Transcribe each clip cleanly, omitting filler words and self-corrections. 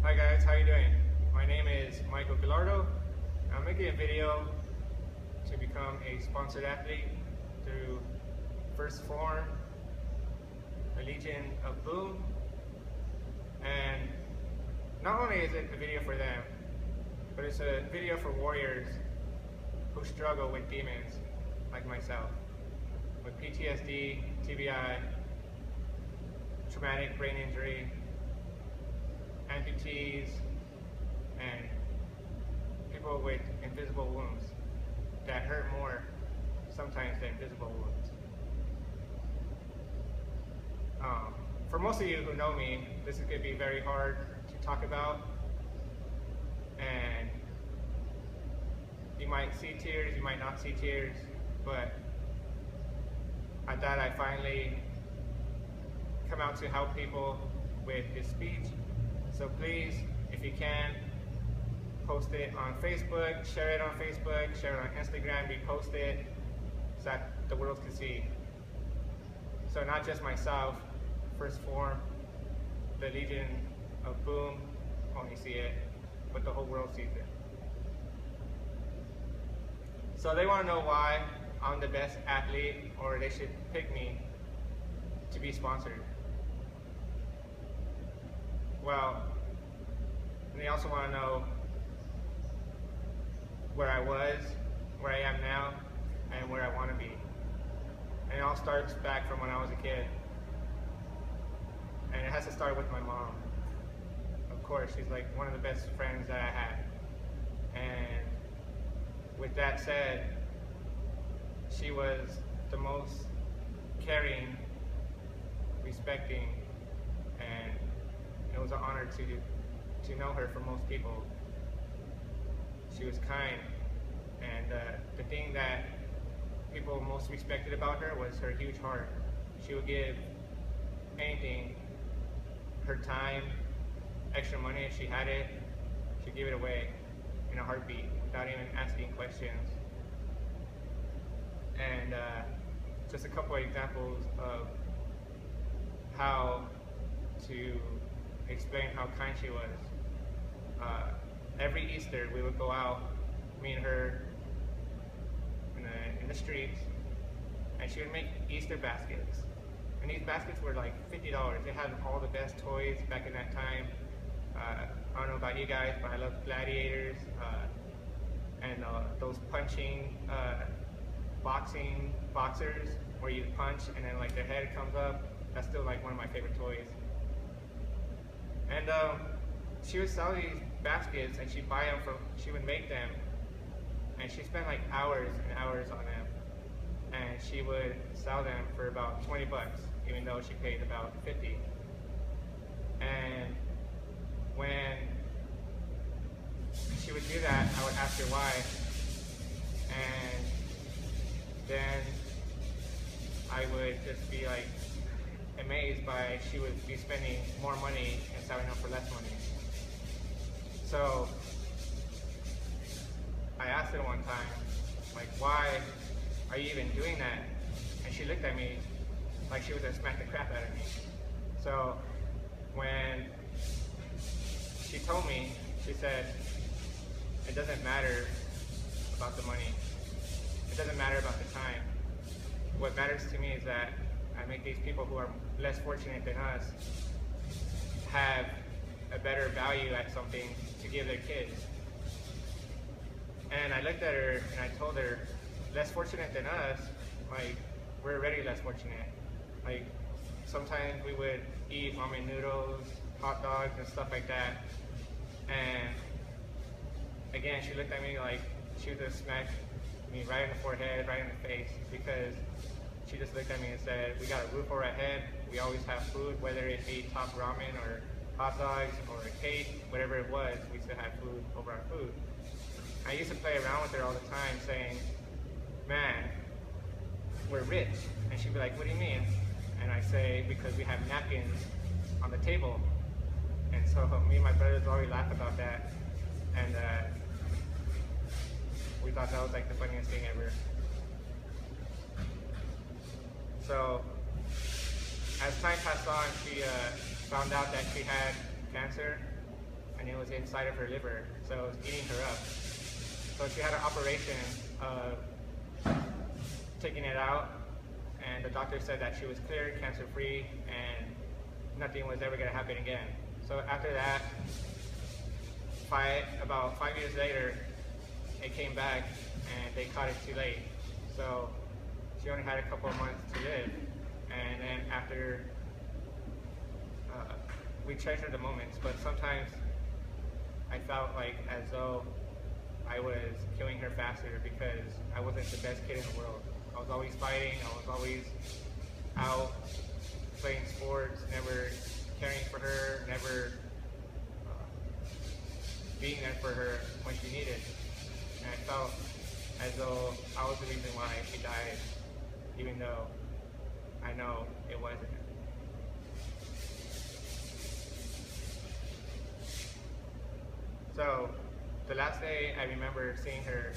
Hi guys, how you doing? My name is Michael Gallardo. I'm making a video to become a sponsored athlete through Phorm, the Legion of Boom. And not only is it a video for them, but it's a video for warriors who struggle with demons like myself, with PTSD, TBI, traumatic brain injury, amputees, and people with invisible wounds that hurt more sometimes than visible wounds. For most of you who know me, this is going to be very hard to talk about, and you might see tears, you might not see tears, but I thought I'd finally come out to help people with his speech. So please, if you can, post it on Facebook, share it on Facebook, share it on Instagram, repost it so that the world can see. So not just myself, Phorm, the Legion of Boom only see it, but the whole world sees it. So they want to know why I'm the best athlete, or they should pick me to be sponsored. Well, they also want to know where I was, where I am now, and where I want to be. And it all starts back from when I was a kid. And it has to start with my mom. Of course, she's like one of the best friends that I had. And with that said, she was the most caring, respecting, and it was an honor to know her for most people. She was kind, and the thing that people most respected about her was her huge heart. She would give anything, her time, extra money if she had it, she'd give it away in a heartbeat without even asking questions. And just a couple of examples of how to explain how kind she was. Every Easter we would go out, me and her, in the streets, and she would make Easter baskets. And these baskets were like $50. They had all the best toys back in that time. I don't know about you guys, but I love gladiators and those punching, boxers where you punch and then like their head comes up. That's still like one of my favorite toys. And she would sell these baskets, and she would make them, and she spent like hours and hours on them, and she would sell them for about 20 bucks, even though she paid about 50. And when she would do that, I would ask her why, and then I would just be like amazed by she would be spending more money and selling them for less money. So I asked her one time, like, why are you even doing that? And she looked at me like she was gonna smack the crap out of me. So when she told me, she said, it doesn't matter about the money. It doesn't matter about the time. What matters to me is that I make these people who are less fortunate than us have a better value at something to give their kids. And I looked at her and I told her, less fortunate than us, like, we're already less fortunate. Like, sometimes we would eat ramen noodles, hot dogs, and stuff like that. And again, she looked at me like she was gonna smack me right in the forehead, right in the face, because she just looked at me and said, we got a roof over our head, we always have food, whether it be top ramen or hot dogs or a cake, whatever it was, we still had food over our food. I used to play around with her all the time saying, man, we're rich. And she'd be like, what do you mean? And I say, because we have napkins on the table. And so me and my brothers always laugh about that. And we thought that was like the funniest thing ever. So as time passed on, she found out that she had cancer, and it was inside of her liver, so it was eating her up. So she had an operation of taking it out, and the doctor said that she was cleared, cancer-free, and nothing was ever going to happen again. So after that, about 5 years later, it came back, and they caught it too late. So she only had a couple of months to live, and then after, we treasure the moments, but sometimes I felt like as though I was killing her faster because I wasn't the best kid in the world. I was always fighting, I was always out playing sports, never caring for her, never being there for her when she needed. And I felt as though I was the reason why she died, even though I know it wasn't. So the last day I remember seeing her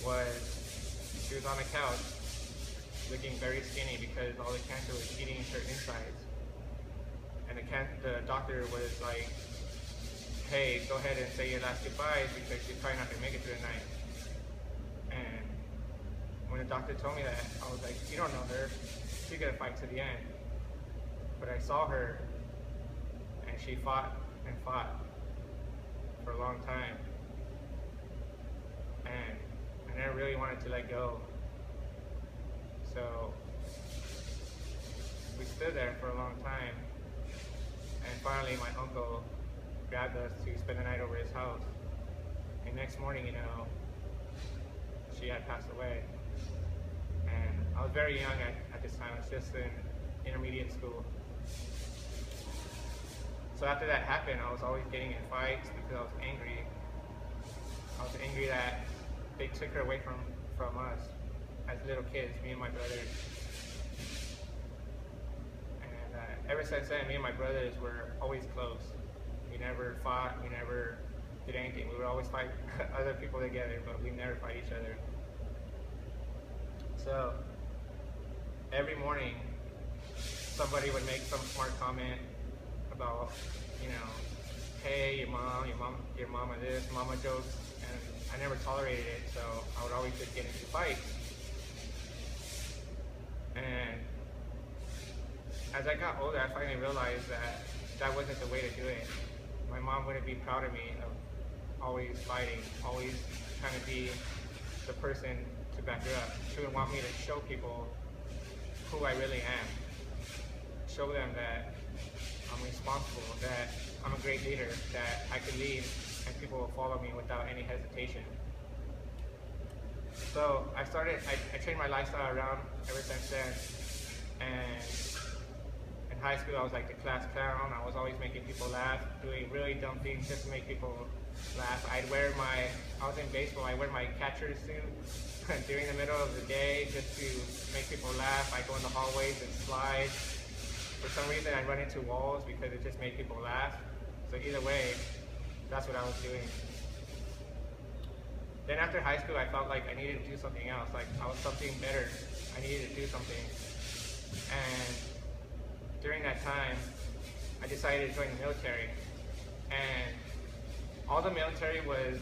was she was on the couch looking very skinny because all the cancer was eating her insides. And the doctor was like, hey, go ahead and say your last goodbyes because she's probably not going to make it through the night. And when the doctor told me that, I was like, you don't know her. She's going to fight to the end. But I saw her, and she fought and fought for a long time. And I never really wanted to let go. So we stood there for a long time. And finally, my uncle grabbed us to spend the night over his house. And next morning, she had passed away. And I was very young at this time. I was just in intermediate school. So after that happened, I was always getting in fights because I was angry. I was angry that they took her away from us as little kids, me and my brothers. And ever since then, me and my brothers were always close. We never fought, we never did anything. We would always fight other people together, but we never fight each other. So every morning, somebody would make some smart comment about, hey, your mama this, mama jokes, and I never tolerated it, so I would always just get into fights. And as I got older, I finally realized that wasn't the way to do it. My mom wouldn't be proud of me of always fighting, always trying to be the person to back her up. She would want me to show people who I really am. Show them that I'm responsible, that I'm a great leader, that I can lead and people will follow me without any hesitation. So I changed my lifestyle around ever since then. And in high school, I was like the class clown. I was always making people laugh, doing really dumb things just to make people laugh. I was in baseball, I wear my catcher's suit during the middle of the day just to make people laugh. I go in the hallways and slide. For some reason, I run into walls because it just made people laugh. So either way, that's what I was doing. Then after high school, I felt like I needed to do something else. Like I was something better. I needed to do something. And during that time, I decided to join the military. And all the military was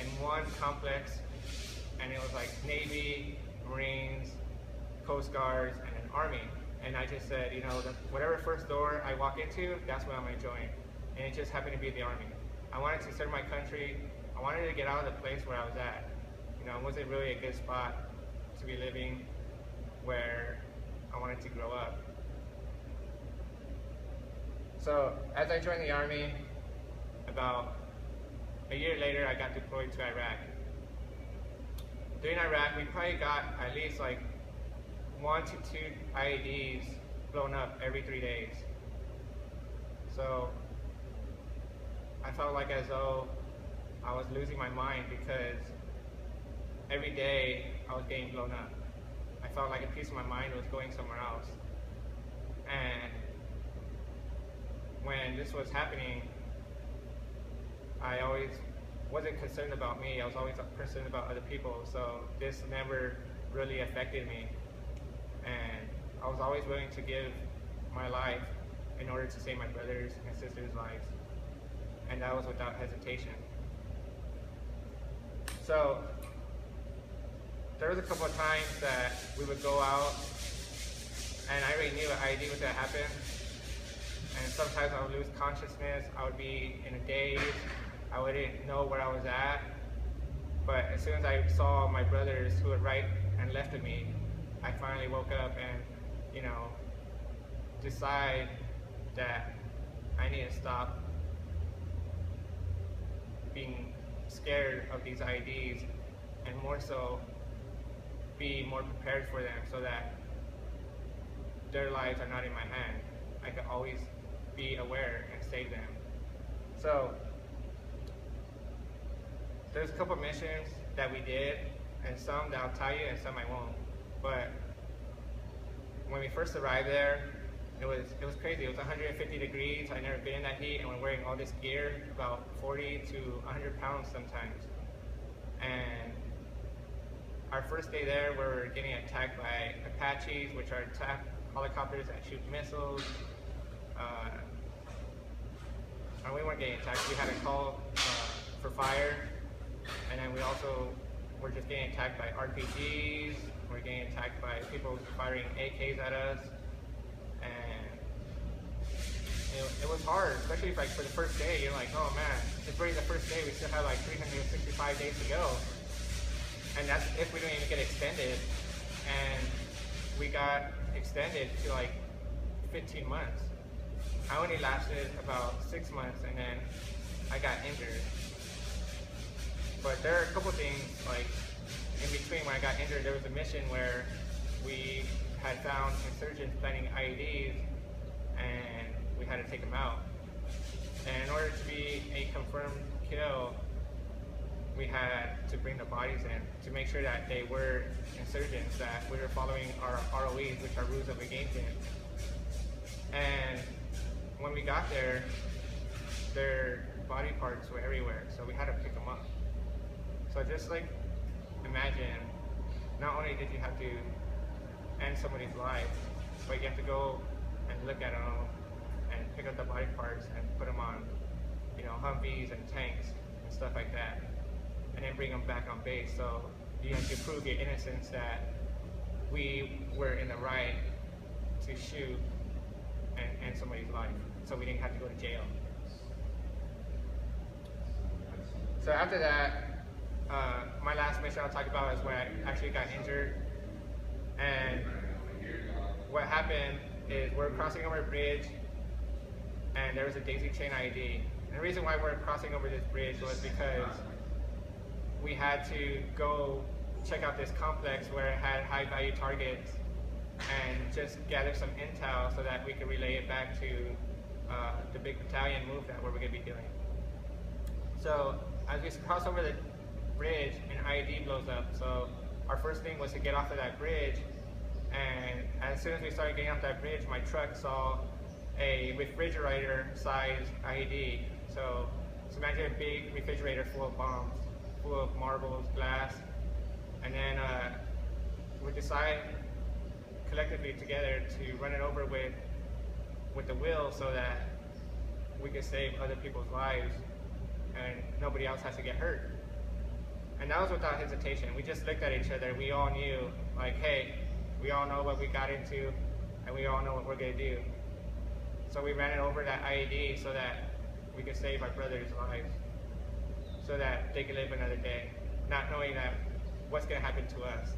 in one complex, and it was like Navy, Marines, Coast Guards, and an Army. And I just said, whatever first door I walk into, that's what I'm going to join. And it just happened to be the Army. I wanted to serve my country. I wanted to get out of the place where I was at. It wasn't really a good spot to be living where I wanted to grow up. So as I joined the Army, about a year later, I got deployed to Iraq. During Iraq, we probably got at least like 1 to 2 IEDs blown up every 3 days. So I felt like as though I was losing my mind because every day I was getting blown up. I felt like a piece of my mind was going somewhere else. And when this was happening, I always wasn't concerned about me. I was always concerned about other people. So this never really affected me. And I was always willing to give my life in order to save my brothers and sisters' lives. And that was without hesitation. So there was a couple of times that we would go out and I already knew an IED was going to happen. And sometimes I would lose consciousness. I would be in a daze. I wouldn't know where I was at. But as soon as I saw my brothers who were right and left of me, I finally woke up and, decide that I need to stop being scared of these IEDs and more so be more prepared for them so that their lives are not in my hand. I can always be aware and save them. So there's a couple missions that we did, and some that I'll tell you and some I won't. But when we first arrived there, it was crazy. It was 150 degrees. I'd never been in that heat, and we're wearing all this gear, about 40 to 100 pounds sometimes. And our first day there, we were getting attacked by Apaches, which are attack helicopters that shoot missiles. And we weren't getting attacked. We had a call for fire, and then we also were just getting attacked by RPGs. We're getting attacked by people firing AKs at us, and it was hard, especially like for the first day. You're like, oh man, it's already the first day. We still have like 365 days to go, and that's if we don't even get extended. And we got extended to like 15 months. I only lasted about 6 months, and then I got injured. But there are a couple things, like in between when I got injured, there was a mission where we had found insurgents planning IEDs, and we had to take them out. And in order to be a confirmed kill, we had to bring the bodies in to make sure that they were insurgents, that we were following our ROEs, which are rules of engagement. And when we got there, their body parts were everywhere, so we had to pick them up. So just like imagine, not only did you have to end somebody's life, but you have to go and look at them and pick up the body parts and put them on, Humvees and tanks and stuff like that, and then bring them back on base. So you have to prove your innocence, that we were in the right to shoot and end somebody's life, so we didn't have to go to jail. So after that, my last mission I'll talk about is when I actually got injured. And what happened is we're crossing over a bridge, and there was a daisy chain IED. And the reason why we're crossing over this bridge was because we had to go check out this complex where it had high value targets and just gather some intel so that we could relay it back to the big battalion move that we're going to be doing. So as we cross over the bridge, an IED blows up. So our first thing was to get off of that bridge, and as soon as we started getting off that bridge, my truck saw a refrigerator-sized IED. So imagine a big refrigerator full of bombs, full of marbles, glass, and then we decide collectively together to run it over with the wheel so that we can save other people's lives and nobody else has to get hurt. And that was without hesitation. We just looked at each other. We all knew, like, hey, we all know what we got into, and we all know what we're going to do. So we ran it over that IED so that we could save our brothers' lives, so that they could live another day, not knowing that what's going to happen to us.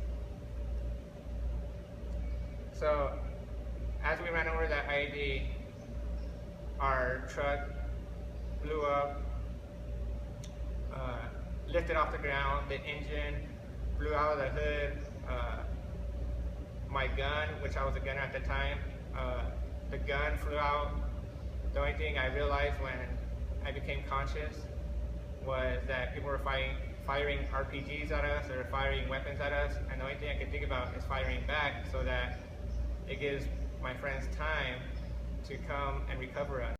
So as we ran over that IED, our truck blew up, lifted off the ground, the engine blew out of the hood, my gun, which I was a gunner at the time, the gun flew out. The only thing I realized when I became conscious was that people were firing RPGs at us, they were firing weapons at us, and the only thing I could think about is firing back so that it gives my friends time to come and recover us.